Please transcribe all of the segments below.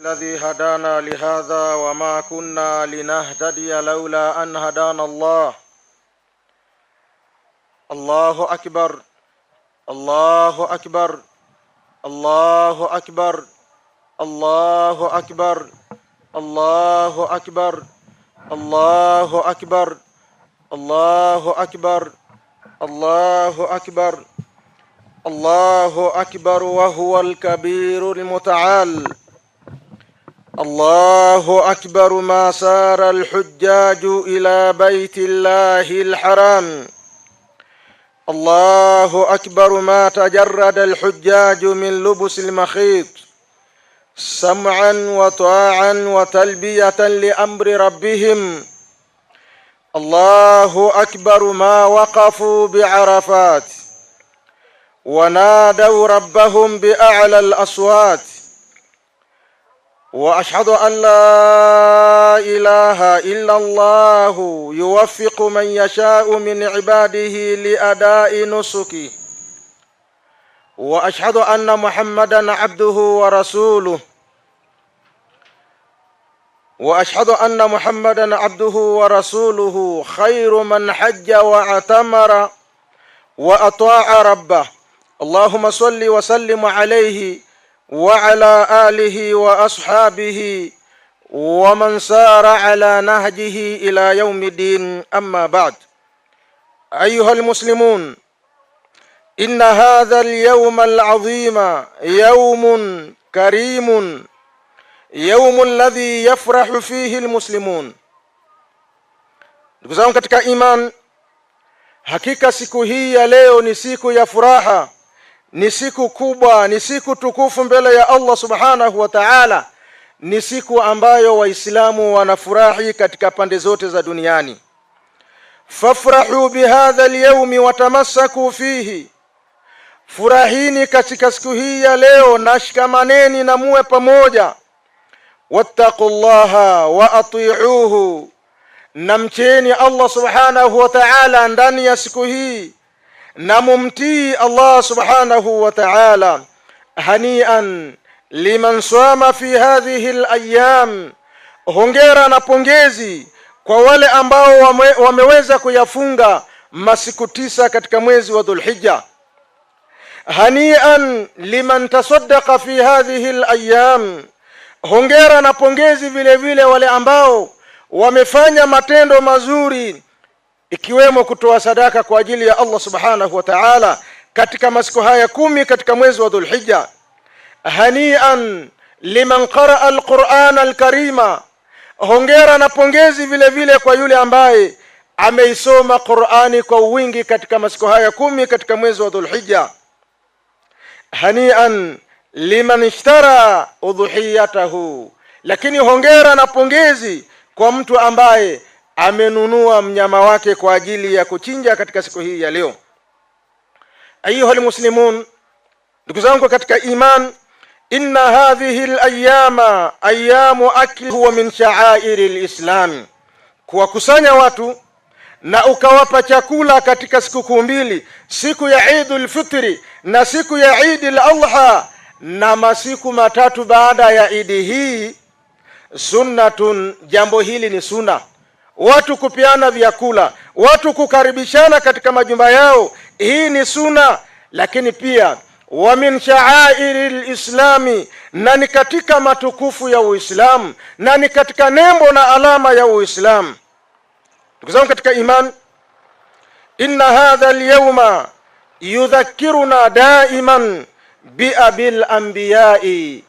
الذي هدانا لهذا وما كنا لنهتدي لولا أن هدانا الله. الله أكبر، الله أكبر، الله أكبر، الله أكبر، الله أكبر، الله أكبر، الله أكبر، الله أكبر، الله أكبر وهو الكبير المتعال. الله أكبر ما سار الحجاج إلى بيت الله الحرام. الله أكبر ما تجرد الحجاج من لبس المخيط سمعا وطاعا وتلبية لأمر ربهم. الله أكبر ما وقفوا بعرفات ونادوا ربهم بأعلى الأصوات. وأشهد أن لا إله إلا الله يوفق من يشاء من عباده لأداء نسكه. وأشهد أن محمدًا عبده ورسوله. وأشهد أن محمدًا عبده ورسوله خير من حج واعتمر وأطاع ربه. اللهم صل وسلم عليه وعلى آله وأصحابه ومن سار على نهجه إلى يوم الدين. أما بعد، أيها المسلمون، إن هذا اليوم العظيم يوم كريم، يوم الذي يفرح فيه المسلمون. Ndugu zangu katika iman, hakika siku hii ya leo ni siku ya furaha, ni siku kubwa, ni siku tukufu mbele ya Allah subhanahu wa ta'ala. Ni siku ambayo waislamu wanafurahi katika pande zote za duniani. Fafrahu bihadha alyawmi watamassaku fihi, furahini katika siku hii ya leo na shikamaneni na muwe pamoja. Wattaqullaha wa ati'uhu, namcheni Allah subhanahu wa ta'ala ndani ya siku hii na mumtii Allah subhanahu wa ta'ala. Hanian liman sama fi hadhihi al-ayyam, hongera na pongezi kwa wale ambao wameweza kuyafunga masiku 9 katika mwezi wa Dhulhijja. Hanian liman tasaddaqa fi hadhihi al-ayyam, hongera na pongezi vile vile wale ambao wamefanya matendo mazuri ikiwemo kutoa sadaka kwa ajili ya Allah subhanahu wa ta'ala katika masiku haya 10 katika mwezi wa Dhulhijja. Hanian liman qaraa al-Qur'an al-Karima, hongera na pongezi vile vile kwa yule ambaye ameisoma Qur'ani kwa wingi katika masiku haya 10 katika mwezi wa Dhulhijja. Hanian liman ishtara udhiyatahu, lakini hongera na pongezi kwa mtu ambaye amenunua mnyama wake kwa ajili ya kuchinja katika siku hii ya leo. Ayuha almuslimun, ndugu zangu katika iman, inna hadhihi al-ayyama ayyamu akli huwa min sha'airi al-islam. Kuwakusanya watu na ukawapa chakula katika siku mbili, siku ya Eidul Fitri na siku ya Eid al-Adha, na masiku matatu baada ya idi hii, sunnatun, jambo hili ni sunna. Watu kupiana vyakula, watu kukaribishana katika majumba yao, hii ni sunna. Lakini pia wa min sha'airi al-islami, na ni katika matukufu ya Uislamu, na ni katika nembo na alama ya Uislamu. Ndugu zangu katika iman, inna hadha al-yawma yudhakkiruna daiman bi abil anbiya'i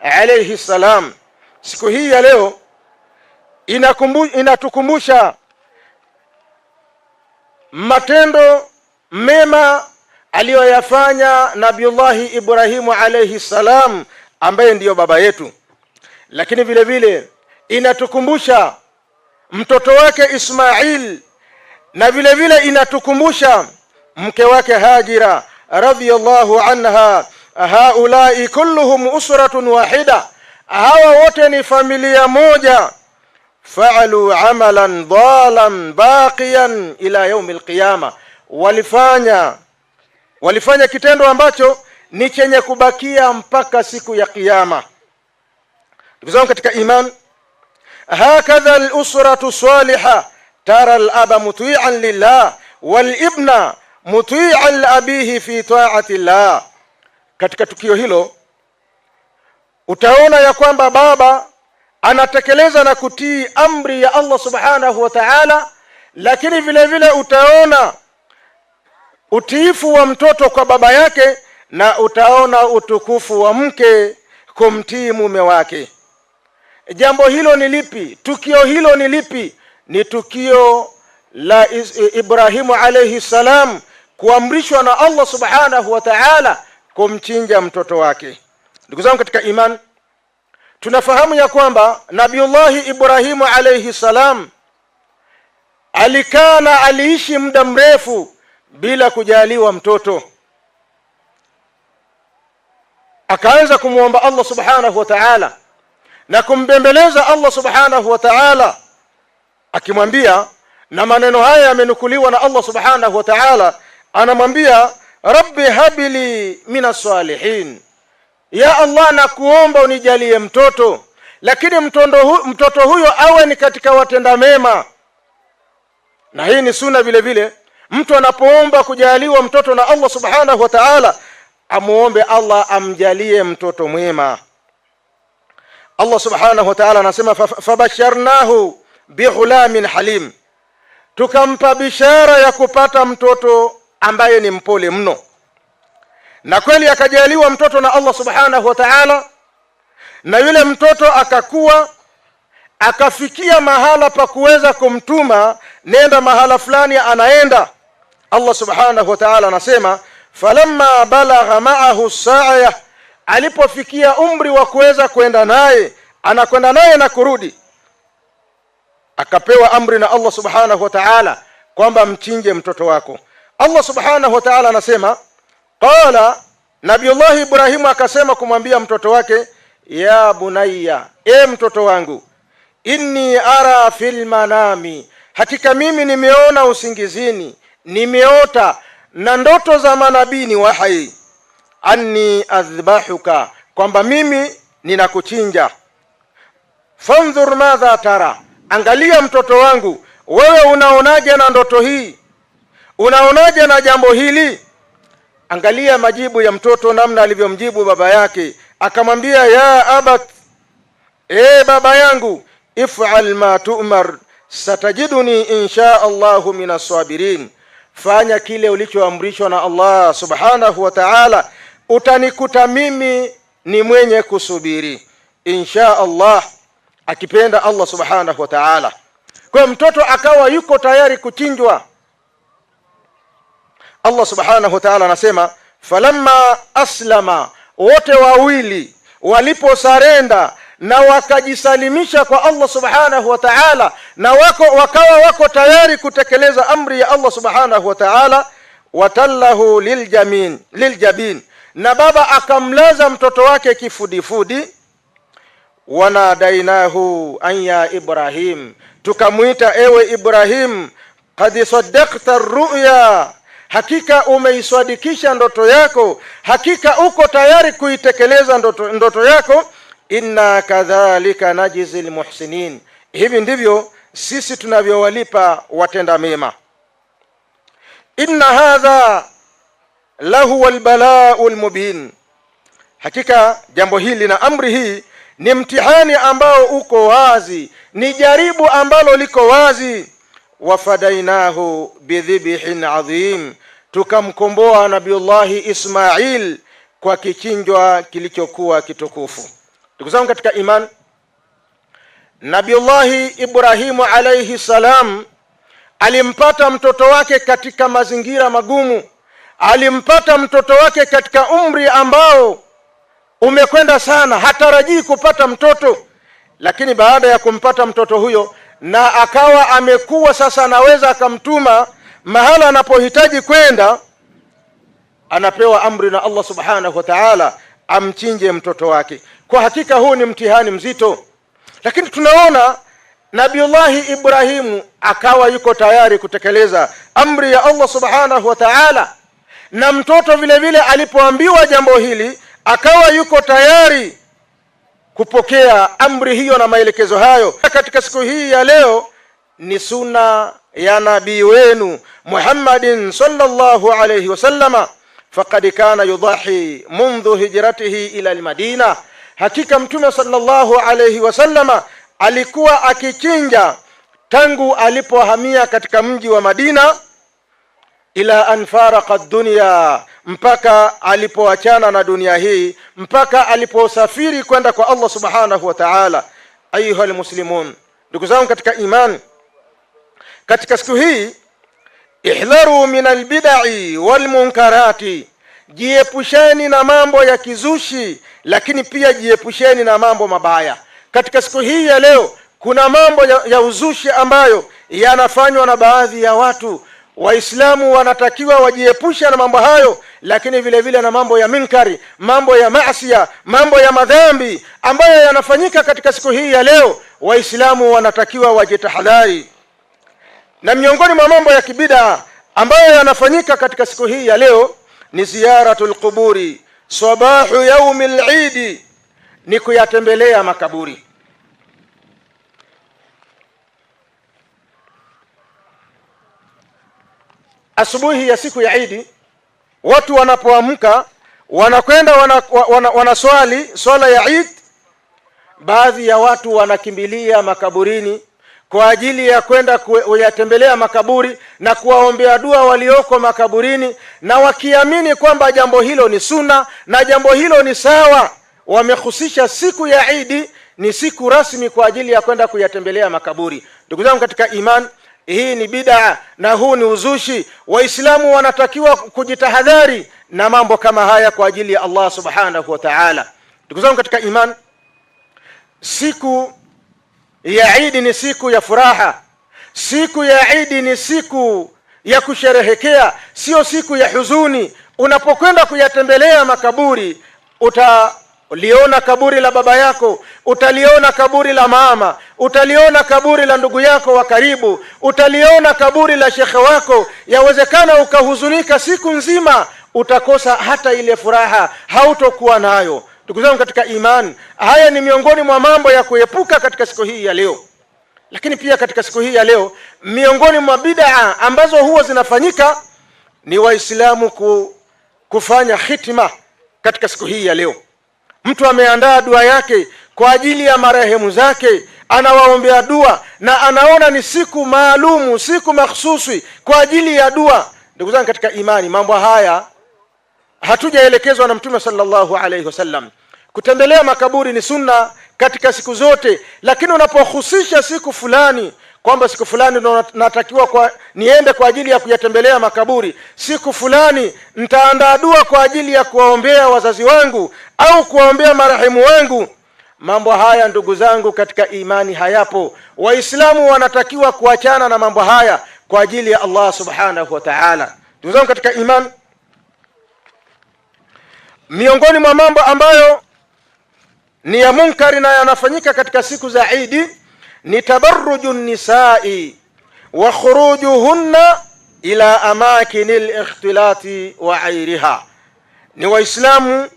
alayhi salam. Siku hii ya leo inatukumbusha matendo mema aliyoyafanya Nabiullahi Ibrahimu alayhi salam, ambaye ndiyo baba yetu. Lakini vile vile inatukumbusha mtoto wake Ismail, na vile vile inatukumbusha mke wake Hajira radhiyallahu anha. Haulai kulluhum usratun wahida, hawa wote ni familia moja. Fa'alu amalan dhalan baqiyan ila yaumil qiyama, walifanya kitendo ambacho ni chenye kubakia mpaka siku ya kiyama. Ndugu zangu katika iman, hakadha al-usratu salihah tara al-aba muti'an lillah wal-ibna muti'an li abihi fi ta'ati llah. Katika tukio hilo utaona ya kwamba baba anatekeleza na kutii amri ya Allah subhanahu wa ta'ala, lakini vile vile utaona utiifu wa mtoto kwa baba yake, na utaona utukufu wa mke kumtii mume wake. Jambo hilo ni lipi? Tukio hilo ni lipi? Ni tukio la Ibrahimu alayhi salam kuamrishwa na Allah subhanahu wa ta'ala kumchinja mtoto wake. Ndugu zangu katika iman, tunafahamu ya kwamba Nabiullahi Ibrahimu alayhi salam aliishi muda mrefu bila kujaliwa mtoto. Akaanza kumuomba Allah subhanahu wa ta'ala na kumbembeleza Allah subhanahu wa ta'ala, akimwambia, na maneno haya yamenukuliwa na Allah subhanahu wa ta'ala, anamwambia rabbi habili minas salihin, ya Allah nakuomba unijalie mtoto, lakini mtoto huyo awe ni katika watenda mema. Na hii ni sunna vile vile, mtu anapoomba kujaliwa mtoto na Allah subhanahu wa ta'ala, amuombe Allah amjalie mtoto mwema. Allah subhanahu wa ta'ala anasema fabasharnahu bighulamin halim, tukampa bishara ya kupata mtoto ambaye ni mpole mno. Na kweli akajaliwa mtoto na Allah subhanahu wa ta'ala, na yule mtoto akakuwa, akafikia mahala pa kuweza kumtuma, nenda mahala fulani, anaenda. Allah subhanahu wa ta'ala anasema falamma balagha ma'ahu as-sa'ya, alipofikia umri wa kuweza kwenda naye, anakwenda naye na kurudi, akapewa amri na Allah subhanahu wa ta'ala kwamba mchinje mtoto wako. Allah subhanahu wa ta'ala anasema qala, Nabiullah Ibrahimu akasema kumwambia mtoto wake, ya bunayya, mtoto wangu, inni ara fil manami, hakika mimi nimeona usingizini, nimeota na ndoto za manabii ni wahi, anni adhbahuka, kwamba mimi ninakuchinja. Fanzur madha tara, angalia mtoto wangu, wewe unaonaje na ndoto hii? Unaonaje na jambo hili? Angalia majibu ya mtoto, namna alivyomjibu baba yake. Akamwambia, ya abat, baba yangu, if'al ma tu'mar satajiduni insha Allahu minas sabirin, fanya kile ulichoamrishwa na Allah subhanahu wa ta'ala, utanikuta mimi ni mwenye kusubiri insha Allah, akipenda Allah subhanahu wa ta'ala. Kwa mtoto akawa yuko tayari kuchinjwa. Allah subhanahu wa ta'ala anasema falamma aslama, wote wawili waliposarenda na wakajisalimisha kwa Allah subhanahu wa ta'ala, na wakawa wako tayari kutekeleza amri ya Allah subhanahu wa ta'ala, watallahu liljabin, na baba akamlaza mtoto wake kifudifudi. Wanadainahu an ya Ibrahim, tukamuita, ewe Ibrahim, qad saddaqta ar-ru'ya, hakika umeiswadikisha ndoto yako, hakika uko tayari kuitekeleza ndoto yako. Inna kadhalika najzil muhsinin, hivi ndivyo sisi tunavyowalipa watenda mema. Inna hadha lahu albala'ul mubin, hakika jambo hili na amri hii ni mtihani ambao uko wazi, ni jaribu ambalo liko wazi. Wafadainahu bidhibhin adhim, tukamkomboa Nabiullahi Ismail kwa kichinjwa kilichokuwa kitukufu. Ndugu zangu katika iman, Nabiullahi Ibrahimu alayhi salam alimpata mtoto wake katika mazingira magumu. Alimpata mtoto wake katika umri ambao umekwenda sana, hatarajii kupata mtoto. Lakini baada ya kumpata mtoto huyo, na akawa amekuwa sasa, anaweza akamtuma mahala anapohitaji kwenda, anapewa amri na Allah subhanahu wa ta'ala amchinje mtoto wake. Kwa hakika huu ni mtihani mzito, lakini tunaona Nabiullahi Ibrahimu akawa yuko tayari kutekeleza amri ya Allah subhanahu wa ta'ala, na mtoto vile vile alipoambiwa jambo hili akawa yuko tayari kupokea amri hiyo na maelekezo hayo katika siku hii ya leo ni sunna ya nabii wenu Muhammadin sallallahu alayhi wasallama. Faqad kana yudahi mundhu hijratihi ila almadina, hakika mtume sallallahu alayhi wasallama alikuwa akichinja tangu alipohamia katika mji wa Madina, ila an faraqa ad-dunya, mpaka alipoachana na dunia hii, mpaka aliposafiri kwenda kwa Allah subhanahu wa ta'ala. Ayuha almuslimun, ndugu zangu katika imani, katika siku hii ihdharu min albid'i walmunkarati, jiepusheni na mambo ya kizushi, lakini pia jiepusheni na mambo mabaya. Katika siku hii ya leo kuna mambo ya uzushi ambayo yanafanywa na baadhi ya watu. Waislamu wanatakiwa wajiepushe na mambo hayo, lakini vile vile na mambo ya minkari, mambo ya maasiya, mambo ya madhambi ambayo yanafanyika katika siku hii ya leo. Waislamu wanatakiwa wajitahadhari. Na miongoni mwa mambo ya kibida ambayo yanafanyika katika siku hii ya leo ni ziyaratul quburi sabahu yaumil Eid, ni kuyatembelea makaburi. Asubuhi ya siku ya Eid, watu wanapoamka wanakwenda wanaswali swala ya Eid. Baadhi ya watu wanakimbilia makaburini kwa ajili ya kwenda kuyatembelea makaburi na kuwaombea dua walioko makaburini, na wakiamini kwamba jambo hilo ni sunna na jambo hilo ni sawa. Wamehusisha siku ya Eid ni siku rasmi kwa ajili ya kwenda kuyatembelea makaburi. Ndugu zangu katika imani, hii ni bid'a na huu ni uzushi. Waislamu wanatakiwa kujitahadhari na mambo kama haya kwa ajili ya Allah subhanahu wa ta'ala. Ndugu zangu katika imani, siku ya Eid ni siku ya furaha. Siku ya Eid ni siku ya kusherehekea, sio siku ya huzuni. Unapokwenda kuyatembelea makaburi, utaliona kaburi la baba yako, utaliona kaburi la mama, utaliona kaburi la ndugu yako wa karibu, utaliona kaburi la shekhe wako. Yawezekana ukahuzunika siku nzima, utakosa hata ile furaha, hautokuwa nayo. Ndugu zangu katika imani, haya ni miongoni mwa mambo ya kuepuka katika siku hii ya leo. Lakini pia katika siku hii ya leo, miongoni mwa bid'a ambazo huwa zinafanyika ni Waislamu kufanya hitima katika siku hii ya leo. Mtu ameandaa dua yake kwa ajili ya marehemu zake, anawaombea dua na anaona ni siku maalumu, siku mahsusi kwa ajili ya dua. Ndugu zangu katika imani, mambo haya hatujaelekezwa na Mtume sallallahu alayhi wasallam. Kutembelea makaburi ni sunna katika siku zote, lakini unapohusisha siku fulani kwamba siku fulani ndo natakiwa niende kwa ajili ya kuyatembelea makaburi, siku fulani nitaandaa dua kwa ajili ya kuwaombea wazazi wangu au kuwaombea marehemu wangu, mambo haya ndugu zangu katika imani hayapo. Waislamu wanatakiwa kuachana na mambo haya kwa ajili ya Allah subhanahu wa ta'ala. Ndugu zangu katika imani, miongoni mwa mambo ambayo ni ya munkari na yanafanyika katika siku za Eid ni tabarrujun nisai wa khurujuhunna ila amakinil ikhtilati wa airiha. Ni Waislamu,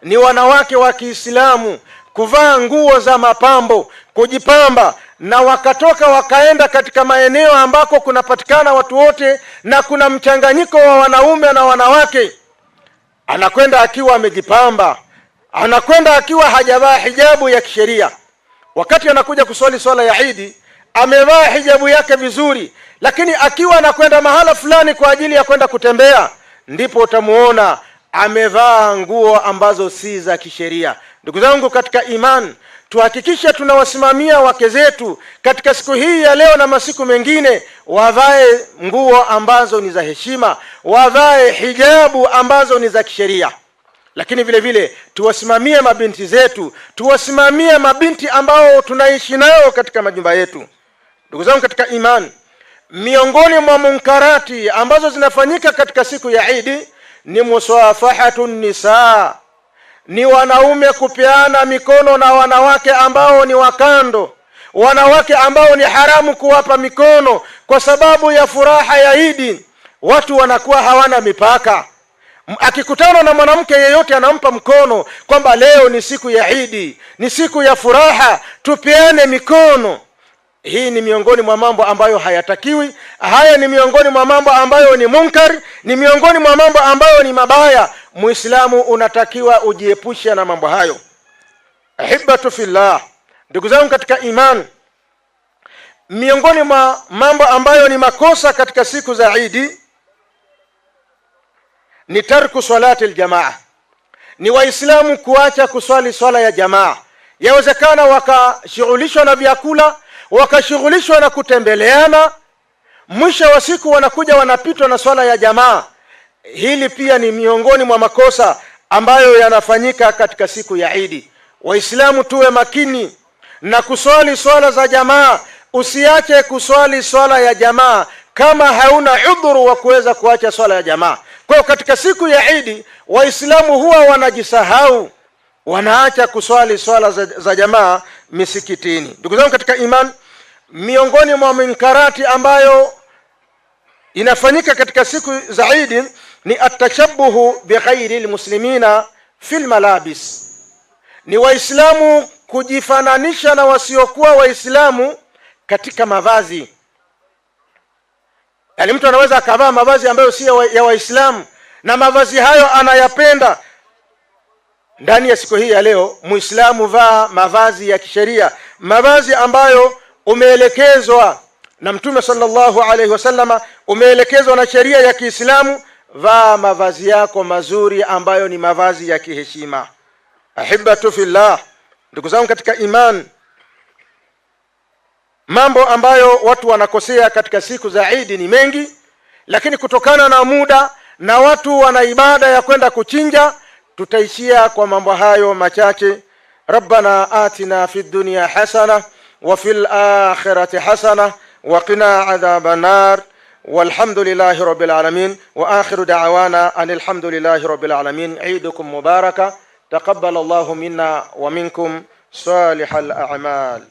ni wanawake wa Kiislamu kuvaa nguo za mapambo, kujipamba, na wakatoka wakaenda katika maeneo ambako kunapatikana watu wote na kuna mchanganyiko wa wanaume na wanawake. Anakwenda akiwa amejipamba, anakwenda akiwa hajavaa hijabu ya kisheria. Wakati anakuja kuswali swala ya Eid, amevaa hijabu yake vizuri, lakini akiwa anakwenda mahala fulani kwa ajili ya kwenda kutembea, ndipo utamuona amevaa nguo ambazo si za kisheria. Ndugu zangu katika imani, tuhakikishe tunawasimamia wake zetu katika siku hii ya leo na masiku mengine, wavae nguo ambazo ni za heshima, wavae hijabu ambazo ni za kisheria. Lakini vile vile tuwasimamie mabinti zetu, tuwasimamie mabinti ambao tunaishi nao katika majumba yetu. Ndugu zangu katika imani, miongoni mwa munkarati ambazo zinafanyika katika siku ya Eid ni musafahatun nisaa, ni wanaume kupeana mikono na wanawake ambao ni wakando, wanawake ambao ni haramu kuwapa mikono kwa sababu ya furaha ya Eid. Watu wanakuwa hawana mipaka, Akikutana na mwanamke yeyote anampa mkono kwamba leo ni siku ya Idi, ni siku ya furaha, tupeane mikono. Hii ni miongoni mwa mambo ambayo hayatakiwi. Haya ni miongoni mwa mambo ambayo ni munkar, ni miongoni mwa mambo ambayo ni mabaya. Muislamu unatakiwa ujiepushe na mambo hayo. Ahibatu fillah, ndugu zangu katika iman, miongoni mwa mambo ambayo ni makosa katika siku za Idi ni tarku salati aljamaa. Ni waislamu kuacha kuswali swala ya jamaa. Yawezekana wakashughulishwa na vyakula, wakashughulishwa na kutembeleana, mwisho wa siku wanakuja wanapitwa na swala ya jamaa. Hili pia ni miongoni mwa makosa ambayo yanafanyika katika siku ya Idi. Waislamu tuwe makini na kuswali swala za jamaa. Usiache kuswali swala ya jamaa kama hauna udhuru wa kuweza kuacha swala ya jamaa. Kwa katika siku ya Idi waislamu huwa wanajisahau, wanaacha kuswali swala za jamaa misikitini. Ndugu zangu katika iman, miongoni mwa minkarati ambayo inafanyika katika siku za Idi ni atashabbuhu bighairi almuslimina fil malabis. Ni waislamu kujifananisha na wasiokuwa waislamu katika mavazi. Yaani mtu anaweza akavaa mavazi ambayo si ya waislamu na mavazi hayo anayapenda. Ndani ya siku hii ya leo, muislamu vaa mavazi ya kisheria, mavazi ambayo umeelekezwa na Mtume sallallahu alaihi wasallama, umeelekezwa na sheria ya Kiislamu. Vaa mavazi yako mazuri ambayo ni mavazi ya kiheshima. Ahibatu fillah, ndugu zangu katika iman, mambo ambayo watu wanakosea katika siku za Idi ni mengi, lakini kutokana na muda na watu wana ibada ya kwenda kuchinja, tutaishia kwa mambo hayo machache. Rabbana atina fid dunya hasana wa fil akhirati hasana wa qina adhaban nar. Walhamdulillahi rabbil alamin wa akhiru da'wana anil hamdulillahi rabbil alamin. Eidukum mubaraka. Taqabbal Allahu minna wa minkum salihal a'mal.